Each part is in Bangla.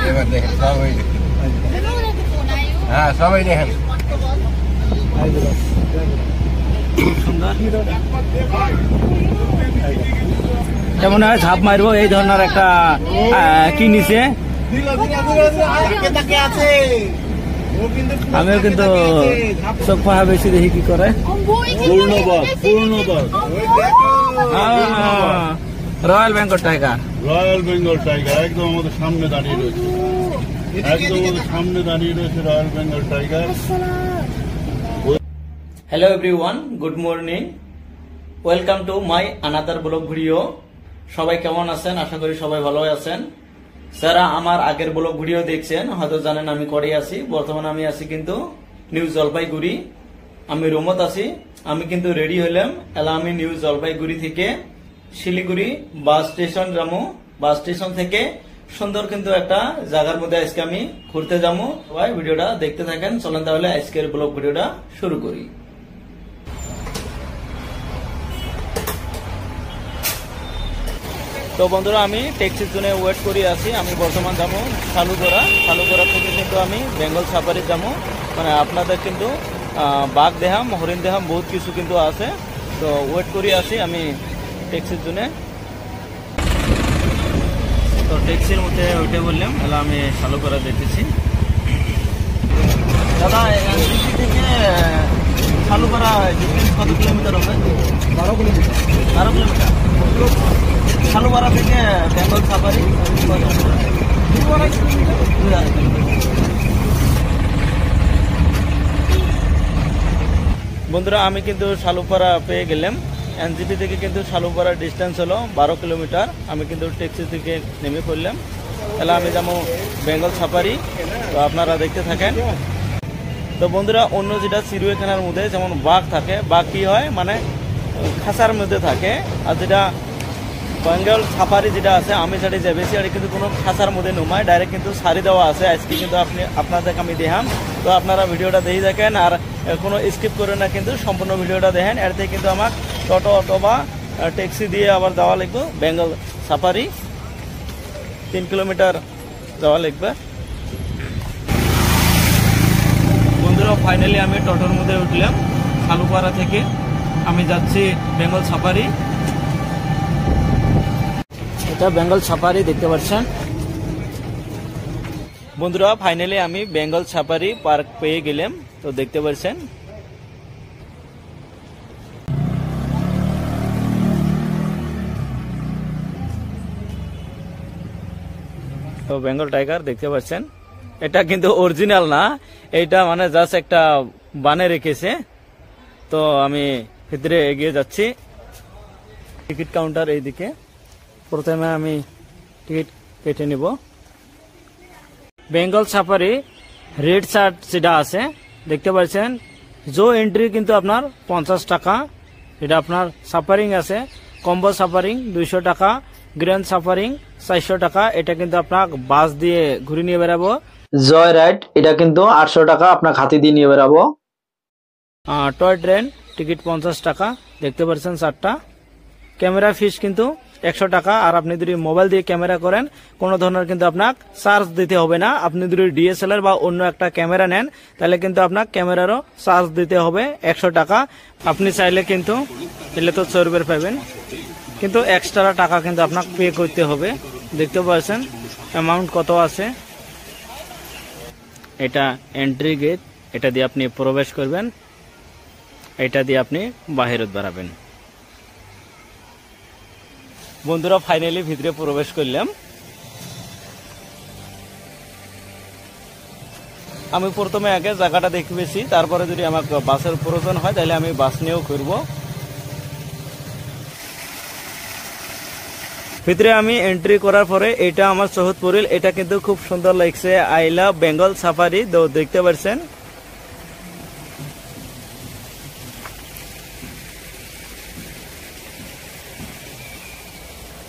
এবার দেখেন সবাই হ্যাঁ সবাই দেখেন কেমন হয় ঝাঁপ মারবো এই ধরনের একটা কি নিচে আমিও কিন্তু চোখ পাহা বেশি দেখি কি করে রয়্যাল বেঙ্গল টাইগার একদম আমাদের সামনে দাঁড়িয়ে রয়েছে royal Bengal tiger. Hello everyone, good morning, welcome to my another blog video. সবাই কেমন আছেন? আশা করি সবাই ভালো আছেন। যারা আমার আগের ব্লগ ভিডিও দেখছেন হয়তো জানেন আমি করে আছি। বর্তমানে আমি আছি কিন্তু নিউ জলপাইগুড়ি, আমি রুমত আছি। আমি কিন্তু রেডি হইলাম, এলা আমি নিউ জলপাইগুড়ি থেকে শিলিগুড়ি বাস স্টেশন যাবো। বাস স্টেশন থেকে সুন্দর কিন্তু একটা জায়গার মধ্যে আজকে আমি ঘুরতে যাবো। সবাই ভিডিওটা দেখতে থাকেন। চলেন তাহলে আজকের ব্লগ ভিডিওটা শুরু করি। তো বন্ধুরা, আমি ট্যাক্সির জন্য ওয়েট করে আছি। আমি বর্তমান যাবো শালুগড়া থেকে কিন্তু আমি বেঙ্গল সাফারি যাবো। মানে আপনাদের কিন্তু বাঘ দেখাম, হরিণ দেখাম, বহুত কিছু কিন্তু আছে। তো ওয়েট করে আছি আমি ট্যাক্সির জন্য। তো ট্যাক্সির মধ্যে উঠে বললাম, এলা আমি শালুগড়া দেখতেছি। দাদা, এনজিপি থেকে শালুগড়া কত কিলোমিটার হবে? 12 কিলোমিটার। 12 কিলোমিটার। শালুগড়া থেকে বেঙ্গল সাফারি বন্ধুরা, আমি কিন্তু শালুপাড়া পেয়ে গেলাম। এনজিপি থেকে কিন্তু শালুপাড়ার ডিস্টেন্স হলো 12 কিলোমিটার। আমি কিন্তু ট্যাক্সি থেকে নেমে পড়লাম। তাহলে আমি যাবো বেঙ্গল সাফারি। তো আপনারা দেখতে থাকেন। তো বন্ধুরা, অন্য যেটা চিড়িয়াখানার মধ্যে যেমন বাঘ থাকে, বাঘ কি হয় মানে খাঁচার মধ্যে থাকে। আর যেটা বেঙ্গল সাফারি যেটা আছে, আমি যেটা যাই বেশি আর কিন্তু কোনো খাঁচার মধ্যে নুমায় ডাইরেক্ট কিন্তু সারি দেওয়া আছে। আজকে কিন্তু আপনাদেরকে আমি দেখাম। তো আপনারা ভিডিওটা দেখে দেখেন আর কোনো স্কিপ করে না, কিন্তু সম্পূর্ণ ভিডিওটা দেখেন। এর থেকে কিন্তু আমার টোটো অটো বা ট্যাক্সি দিয়ে আবার যাওয়া লাগবে বেঙ্গল সাফারি। 3 কিলোমিটার যাওয়া লাগবে। বন্ধুরা, ফাইনালি আমি টোটোর মধ্যে উঠলাম। শালুপাড়া থেকে আমি যাচ্ছি বেঙ্গল সাফারি। এটা বেঙ্গল সাফারি দেখতে পাচ্ছেন বন্ধুরা। ফাইনালি আমি বেঙ্গল সাফারি পার্ক পেয়ে গেলাম। তো দেখতে পাচ্ছেন তো বেঙ্গল টাইগার দেখতে পাচ্ছেন। এটা কিন্তু অরিজিনাল না, এটা মানে জাস্ট একটা বানে রেখেছে। তো আমি ভিতরে এগিয়ে যাচ্ছি। টিকিট কাউন্টার এইদিকে। প্রথমে আমি টিকিট কেটে নিব। বেঙ্গল সাফারি রেড চার্ট যেটা আছে দেখতে পাচ্ছেন, জো এন্ট্রি কিন্তু আপনার 50 টাকা। এটা আপনার সাফারিং আছে, কম্বো সাফারিং 200 টাকা, গ্র্যান্ড সাফারিং 400 টাকা। এটা কিন্তু আপনার বাস দিয়ে ঘুরে নিয়ে বেড়াবো। জয় রাইড এটা কিন্তু 800 টাকা, আপনাকে হাতি দিয়ে নিয়ে বেড়াবো। টয় ট্রেন টিকিট 50 টাকা দেখতে পাচ্ছেন 4টা। ক্যামেরা ফিস কিন্তু 100 টাকা। আর আপনি যদি মোবাইল দিয়ে ক্যামেরা করেন কোনো ধরনের কিন্তু আপনাকে চার্জ দিতে হবে না। আপনি যদি ডিএসএলআর বা অন্য একটা ক্যামেরা নেন তাহলে কিন্তু আপনার ক্যামেরারও চার্জ দিতে হবে 100 টাকা। আপনি চাইলে কিন্তু এলে তো 100 রুপিয়া পাবেন, কিন্তু এক্সট্রা টাকা কিন্তু আপনাকে পে করতে হবে। দেখতে পাচ্ছেন অ্যামাউন্ট কত আছে। এটা এন্ট্রি গেট, এটা দিয়ে আপনি প্রবেশ করবেন, এটা দিয়ে আপনি বাহিরে বেরাবেন। বন্ধুরা, ফাইনালি ভিতরে প্রবেশ করলাম। আমি প্রথমে আগে জায়গাটা দেখবেছি, তারপরে যদি আমার বাসের প্রয়োজন হয় তাহলে আমি বাস নিয়েও করব। ভিতরে আমি এন্ট্রি করার পরে এটা আমার চোখত পড়ল। এটা কিন্তু খুব সুন্দর লাগছে, আই লাভ বেঙ্গল সাফারি। দেখতে পাচ্ছেন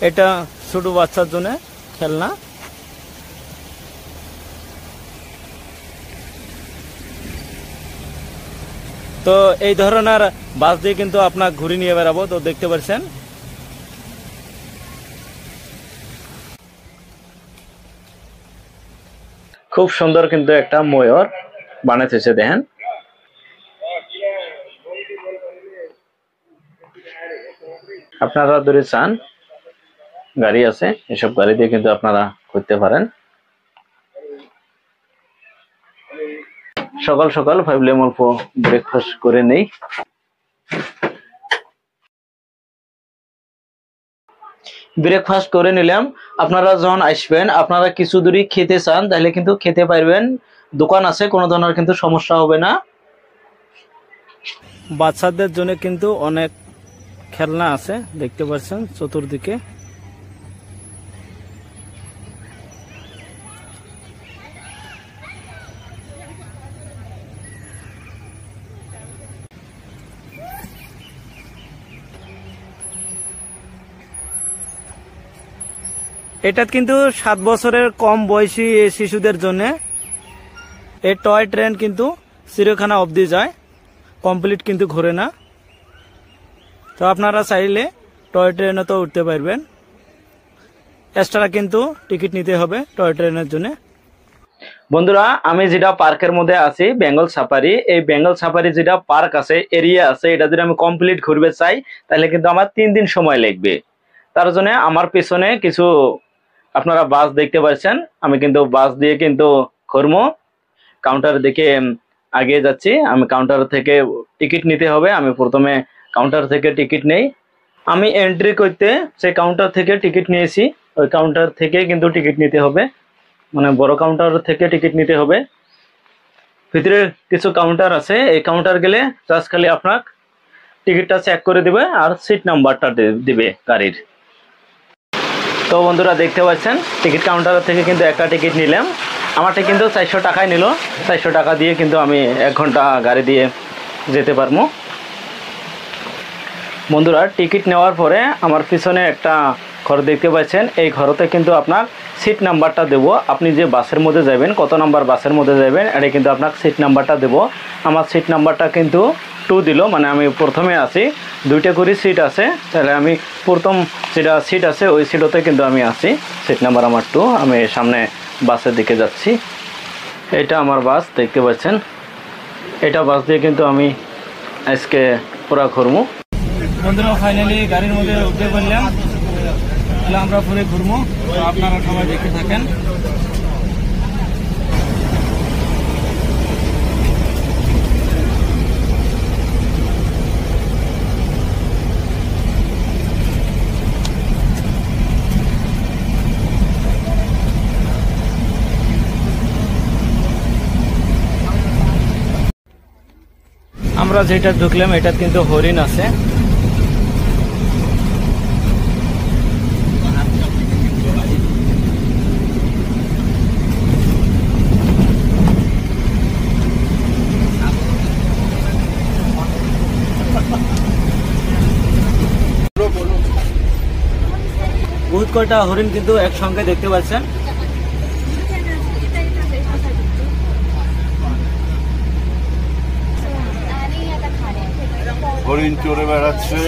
এটা ছোট বাচ্চার জন্য খেলনা। তো এই ধরনের বাস দিয়ে কিন্তু আপনার ঘুরে নিয়ে বেড়াবো। তো দেখতে পাচ্ছেন খুব সুন্দর কিন্তু একটা ময়ূর বানাইতেছে দেখেন। আপনারা যদি চান গাড়ি আছে, এসব গাড়ি দিয়ে কিন্তু আপনারা করতে পারেন। সকাল সকাল ভাবলাম অল্প ব্রেকফাস্ট করে নেই। ব্রেকফাস্ট করে নিলাম। আপনারা যখন আসবেন, আপনারা কিছু দূরই খেতে চান তাহলে কিন্তু খেতে পারবেন, দোকান আছে, কোনো ধরনের কিন্তু সমস্যা হবে না। বাচ্চাদের জন্য কিন্তু অনেক খেলনা আছে, দেখতে পাচ্ছেন চতুর্দিকে। এটা কিন্তু 7 বছরের কম বয়সী শিশুদের জন্য। এই টয় ট্রেন কিন্তু চিড়িয়াখানা অবধি যায়, কমপ্লিট কিন্তু ঘোরে না। তো আপনারা চাইলে টয় ট্রেনে তো উঠতে পারবেন, এক্সট্রা কিন্তু টিকিট নিতে হবে টয় ট্রেনের জন্য। বন্ধুরা, আমি যেটা পার্কের মধ্যে আছি বেঙ্গল সাফারি, এই বেঙ্গল সাফারি যেটা পার্ক আছে, এরিয়া আছে, এটা যদি আমি কমপ্লিট ঘুরবে চাই তাহলে কিন্তু আমার 3 দিন সময় লাগবে। তার জন্য আমার পেছনে কিছু আপনারা বাস দেখতে পাচ্ছেন, আমি কিন্তু বাস দিয়ে কিন্তু ঘুরবো। কাউন্টার দিকে আগে যাচ্ছি, আমি কাউন্টার থেকে টিকিট নিতে হবে। আমি প্রথমে কাউন্টার থেকে টিকিট নেই। আমি এন্ট্রি করতে সেই কাউন্টার থেকে টিকিট নিয়েছি, ওই কাউন্টার থেকে কিন্তু টিকিট নিতে হবে, মানে বড় কাউন্টার থেকে টিকিট নিতে হবে। ভিতরে কিছু কাউন্টার আছে, এই কাউন্টার গেলে জাস্ট খালি আপনার টিকিটটা চেক করে দিবে আর সিট নাম্বারটা দিবে গাড়ির। তো বন্ধুরা দেখতে পাচ্ছেন টিকিট কাউন্টার থেকে কিন্তু একটা টিকিট নিলাম। আমারটা কিন্তু 400 টাকায় নিল। 400 টাকা দিয়ে কিন্তু আমি 1 ঘন্টা গাড়ি দিয়ে যেতে পারবো। বন্ধুরা, টিকিট নেওয়ার পরে আমার পিছনে একটা ঘর দেখতে পাচ্ছেন, এই ঘরতে কিন্তু আপনার সিট নাম্বারটা দেবো। আপনি যে বাসের মধ্যে যাবেন, কত নাম্বার বাসের মধ্যে যাবেন, এটা কিন্তু আপনার সিট নাম্বারটা দেবো। আমার সিট নাম্বারটা কিন্তু 2 দিল, মানে আমি প্রথমে আছি। 2টা করে সিট আছে, তাহলে আমি প্রথম যেটা সিট আছে ওই সিটতে কিন্তু আমি আছি, সিট নাম্বার আমার 2। আমি সামনে বাসের দিকে যাচ্ছি। এটা আমার বাস দেখতে পাচ্ছেন, এটা বাস দিয়ে কিন্তু আমি আজকে পুরা ঘুরবো। বন্ধুরা, ফাইনালি গাড়ির মধ্যে উঠতে পারলাম, তাহলে আমরা পুরো ঘুরবো। তো আপনারা সবাই দেখতে থাকেন। আমরা যেটা ঢুকলাম এটা কিন্তু হরিণ আছে। বহুত কয়টা হরিণ কিন্তু একসঙ্গে দেখতে পাচ্ছেন। হরিণ চড়ে বেড়াচ্ছে।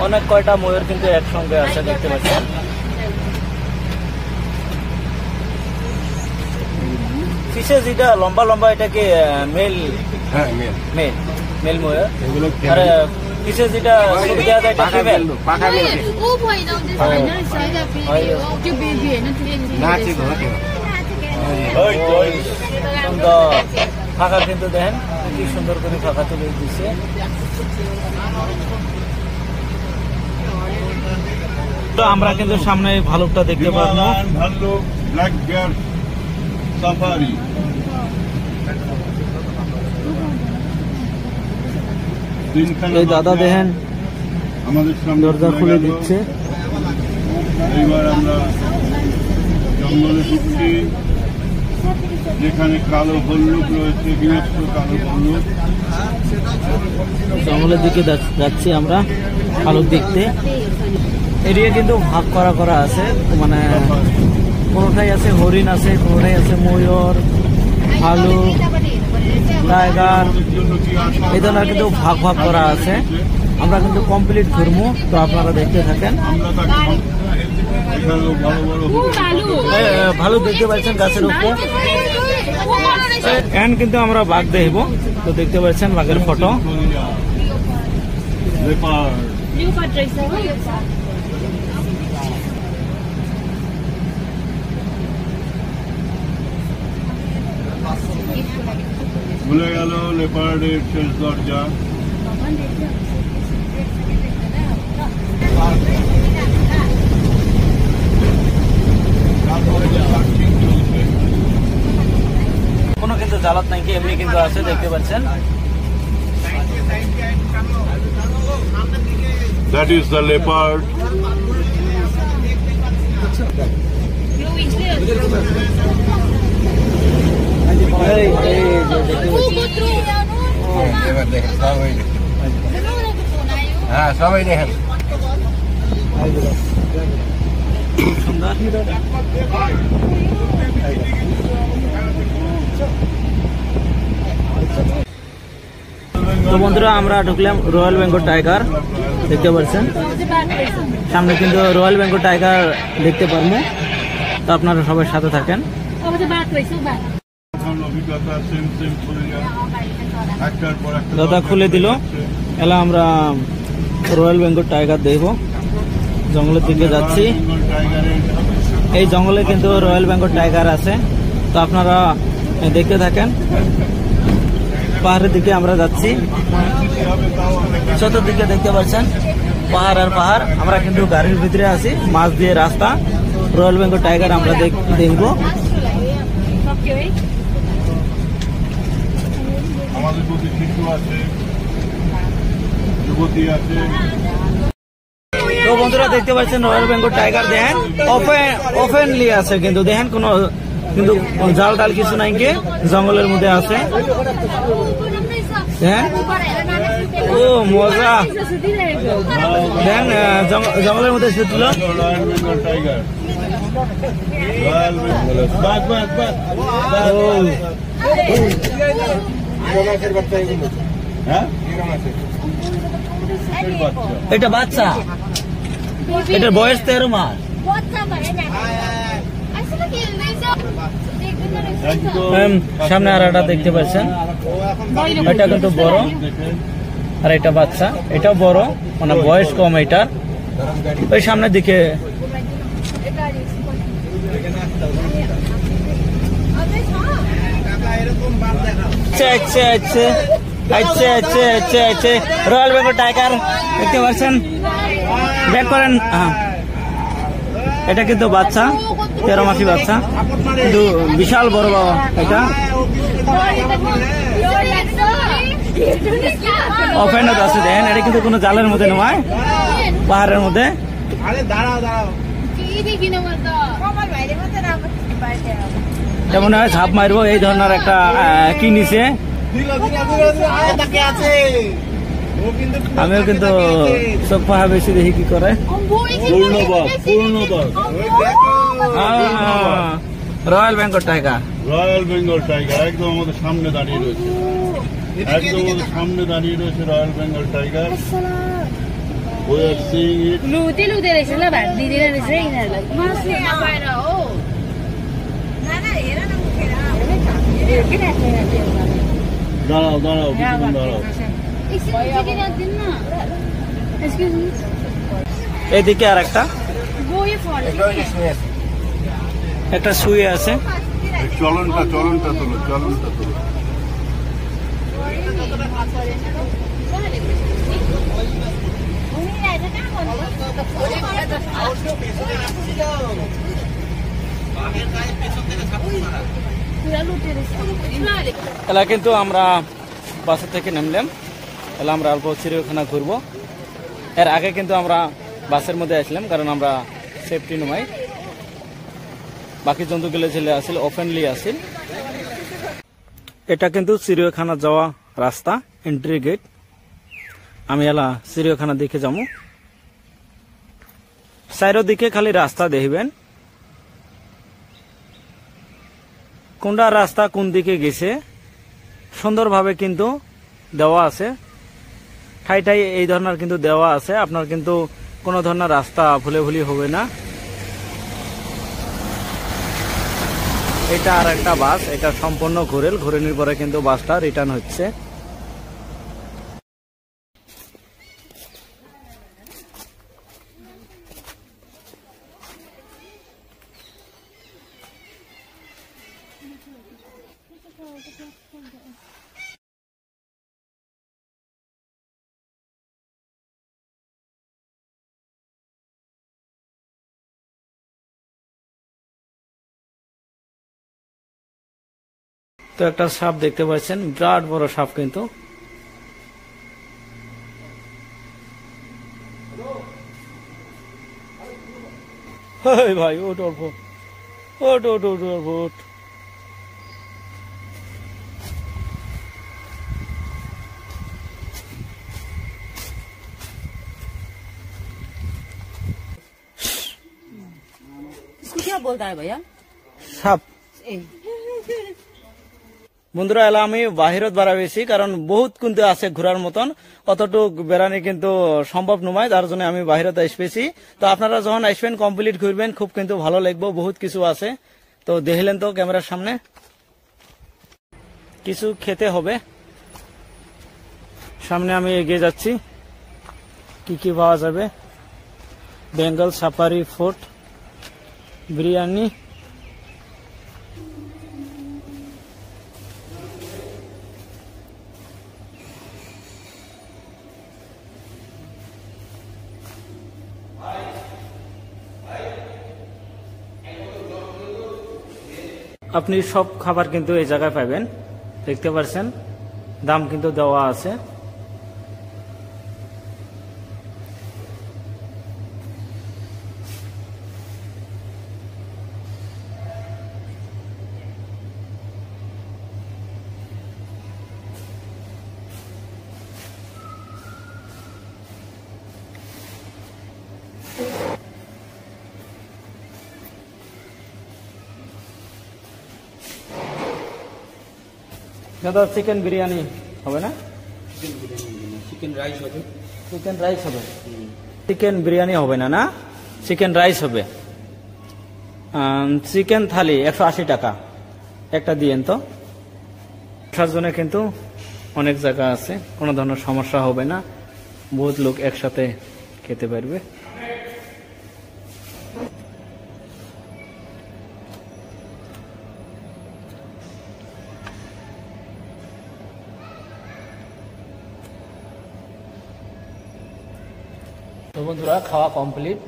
অনেক কয়টা ময়ূর কিন্তু একসঙ্গে আছে দেখতে পাচ্ছেন। পিছে যেটা লম্বা লম্বা এটা কি মেল? হ্যাঁ, মেল। মেল মেল ময়ূর। এগুলো আর পিছে যেটা ছবি দেওয়া যায় এটা ফিমেল। পাকা মেল। না ঠিক হবে। সুন্দর ফাঁকা কিন্তু দেখেন কি সুন্দর করে ফাঁকা তুলে দিচ্ছে। তো আমরা কিন্তু সামনে ভালুকটা দেখতে পাবো। ভাল্লুক, ব্ল্যাক বিয়ার সাফারি। এই দাদা দেখেন আমাদের সামনে দরজা খুলে দিচ্ছে। এইবার আমরা জঙ্গলে ঢুকছি, যেখানে কালো ভল্লুক রয়েছে, হিংস্র কালো ভল্লুক। জঙ্গলের দিকে যাচ্ছি আমরা ভালুক দেখতে। এরিয়া কিন্তু ভাগ করা আছে, মানে কোনোটাই আছে হরিণ আছে, কোনোটাই আছে ময়ূর, ভালুক, টাইগার এই ধরনের কিন্তু ভাগ ভাগ করা আছে। আমরা কিন্তু কমপ্লিট ঘুরবো, তো আপনারা দেখতে থাকেন। ভালো দেখতে পাচ্ছেন গাছের উপর। এখন কিন্তু আমরা বাঘ দেখব, তো দেখতে পাচ্ছেন বাঘের ফটো। ভুলে গেল লেপার্ডের শেষ দরজা। কোনো কিন্তু জালাত নাই, কি এমনি কিন্তু আছে, দেখতে পাচ্ছেন। That is the leopard. এবার দেখেন সবাই দেখেন। হ্যাঁ সবাই দেখেন। তো বন্ধুরা আমরা ঢুকলাম রয়্যাল বেঙ্গল টাইগার, দেখতে পাচ্ছেন। সামনে কিন্তু রয়্যাল বেঙ্গল টাইগার দেখতে পারবো, তো আপনারা সবাই সাথে থাকেন। অভিজ্ঞতা সেম সেম করে যায়, একটার পর একটা দাদা খুলে দিল। এলা আমরা রয়্যাল বেঙ্গল টাইগার দেখবো, জঙ্গলের দিকে যাচ্ছি। এই জঙ্গলে কিন্তু রয়্যাল বেঙ্গল টাইগার আছে, তো আপনারা দেখতে থাকেন। পাহাড়ের দিকে আমরা যাচ্ছি, চতুর্দিকে দেখতে পাচ্ছেন পাহাড় আর পাহাড়। আমরা কিন্তু গাড়ির ভিতরে আছি, মাঝ দিয়ে রাস্তা। রয়্যাল বেঙ্গল টাইগার আমরা দেখবো। আমাদের প্রতি শিশু আছে, যুবতী আছে। তো বন্ধুরা দেখতে পাচ্ছেন রয়্যাল বেঙ্গল টাইগার, দেখেন ওপেনলি আছে, কিন্তু দেখেন কোনো কিন্তু জাল টাল কিছু নাই, কি জঙ্গলের মধ্যে আছে। দেখেন ও মজা, দেখেন জঙ্গলের মধ্যে শুধু royal Bengal tiger, royal Bengal বাঘ বাঘ বাঘ। হ্যাঁ এটা বাচ্চা, এটার বয়স 13 মাস। সামনে আর একটা দেখতে পাচ্ছেন, এটা কিন্তু বড়, আর এটা বাচ্চা, এটাও বড়, মানে বয়স কম এটার। ওই সামনের দিকে রয়্যাল বেঙ্গল টাইগার দেখতে পাচ্ছেন, ব্যাক করেন। হ্যাঁ এটা কিন্তু বাচ্চা, 13 মাসি বাচ্চা, কিন্তু বিশাল বড় বাবা। এটা ওপেনত আছে, দেখেন এটা কিন্তু কোনো জালের মধ্যে নয়, পাহাড়ের মধ্যে। মনে হয় ঝাঁপ মারবো, এই ধরনের একটা কি নিচে। আমিও কিন্তু চোখ পাহা বেশি দেখি কি করে। Royal Bengal tiger, royal Bengal tiger একদম আমাদের সামনে দাঁড়িয়ে রয়েছে, একদম আমাদের সামনে দাঁড়িয়ে রয়েছে royal Bengal tiger. We are seeing it. দাঁড়াও দাঁড়াও কিছুক্ষণ দাঁড়াও। এইদিকে আর একটা শুয়ে আছে। চলনটা তোলো, চলনটা তোলো। এলা কিন্তু আমরা বাসা থেকে নামলাম, এলা আমরা অল্প চিড়িয়াখানা ঘুরবো। এর আগে কিন্তু আমরা বাসের মধ্যে আসলাম, কারণ আমরা সেফটি নয়, বাকি জন্তুগুলো ছেলে আসছিল, ওপেনলি আসছিল। এটা কিন্তু চিড়িয়াখানা যাওয়া রাস্তা, এন্ট্রি গেট। আমি এলা চিড়িয়াখানা দেখে যাবো। চারিদিকে খালি রাস্তা দেখবেন, কোনটা রাস্তা কোন দিকে গেছে সুন্দরভাবে কিন্তু দেওয়া আছে, ঠাই ঠাই এই ধরনের কিন্তু দেওয়া আছে। আপনার কিন্তু কোনো ধরনের রাস্তা ভুলি হবে না। এটা আর একটা বাস, এটা সম্পূর্ণ ঘুরেনির পরে কিন্তু বাসটা রিটার্ন হচ্ছে। তো একটা সাপ দেখতে পাচ্ছেন, বিরাট বড় সাপ কিন্তু। ভাই ওট ওট ওট ওট ওট ওট ওট। इसको क्या बोलता है भैया? সাপ। বন্ধুরা, এলা আমি বাহিরত বেড়াবেছি, কারণ বহুত কিন্তু আছে ঘোরার মতন, অতটুক বেড়ানি কিন্তু সম্ভব নয়, তার জন্য আমি বাহিরত আসবেছি। তো আপনারা যখন আসবেন কমপ্লিট ঘুরবেন, খুব কিন্তু ভালো লাগবে, বহুত কিছু আছে। তো দেখলেন তো ক্যামেরার সামনে কিছু খেতে হবে। সামনে আমি এগিয়ে যাচ্ছি, কি কি পাওয়া যাবে। বেঙ্গল সাফারি ফুড, বিরিয়ানি, আপনি সব খাবার কিন্তু এই জায়গায় পাবেন, দেখতে পাচ্ছেন দাম কিন্তু দেওয়া আছে। দাদা চিকেন বিরিয়ানি হবে না? চিকেন রাইস হবে। চিকেন রাইস হবে, চিকেন বিরিয়ানি হবে না, না চিকেন রাইস হবে। চিকেন থালি 180 টাকা একটা দিয়েন তো। বসার জন্য কিন্তু অনেক জায়গা আছে, কোনো ধরনের সমস্যা হবে না, বহুত লোক একসাথে খেতে পারবে। তো বন্ধুরা, খাওয়া কমপ্লিট।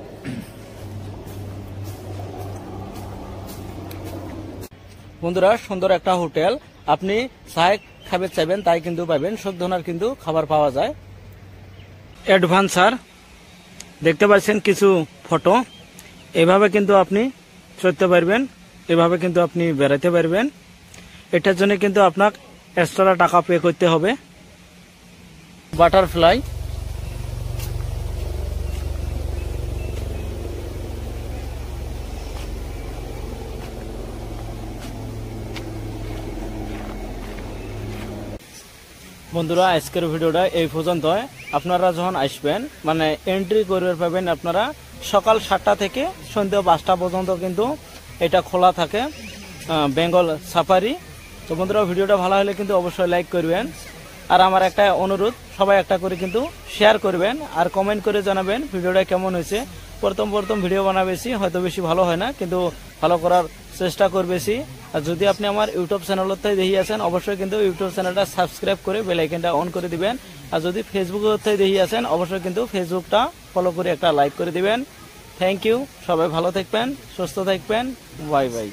বন্ধুরা, সুন্দর একটা হোটেল, আপনি চাই খাবার চাইবেন তাই কিন্তু পাবেন, সব ধরনের কিন্তু খাবার পাওয়া যায়। অ্যাডভান্সার দেখতে পাচ্ছেন কিছু ফটো, এভাবে কিন্তু আপনি চলতে পারবেন, এভাবে কিন্তু আপনি বেড়াতে পারবেন। এটার জন্য কিন্তু আপনার এক্সট্রা টাকা পে করতে হবে। বাটারফ্লাই, বন্ধুরা আজকের ভিডিওটা এই পর্যন্ত। আপনারা যখন আসবেন মানে এন্ট্রি করে পাবেন আপনারা সকাল 7টা থেকে সন্ধ্যা 5টা পর্যন্ত কিন্তু এটা খোলা থাকে, বেঙ্গল সাফারি। তো বন্ধুরা, ভিডিওটা ভালো হলে কিন্তু অবশ্যই লাইক করবেন, আর আমার একটা অনুরোধ, সবাই একটা করে কিন্তু শেয়ার করবেন আর কমেন্ট করে জানাবেন ভিডিওটা কেমন হয়েছে। প্রথম ভিডিও বানাবেছি, হয়তো বেশি ভালো হয় না, কিন্তু ভালো করার চেষ্টা করবেছি। আর যদি আপনি আমার ইউটিউব চ্যানেলের থেকে দেখি আছেন, অবশ্যই কিন্তু ইউটিউব চ্যানেলটা সাবস্ক্রাইব করে বেল আইকনটা অন করে দিবেন। আর যদি ফেসবুকের থেকে দেখি আছেন, অবশ্যই কিন্তু ফেসবুকটা ফলো করে একটা লাইক করে দিবেন। থ্যাংক ইউ, সবাই ভালো থাকবেন, সুস্থ থাকবেন, বাই বাই।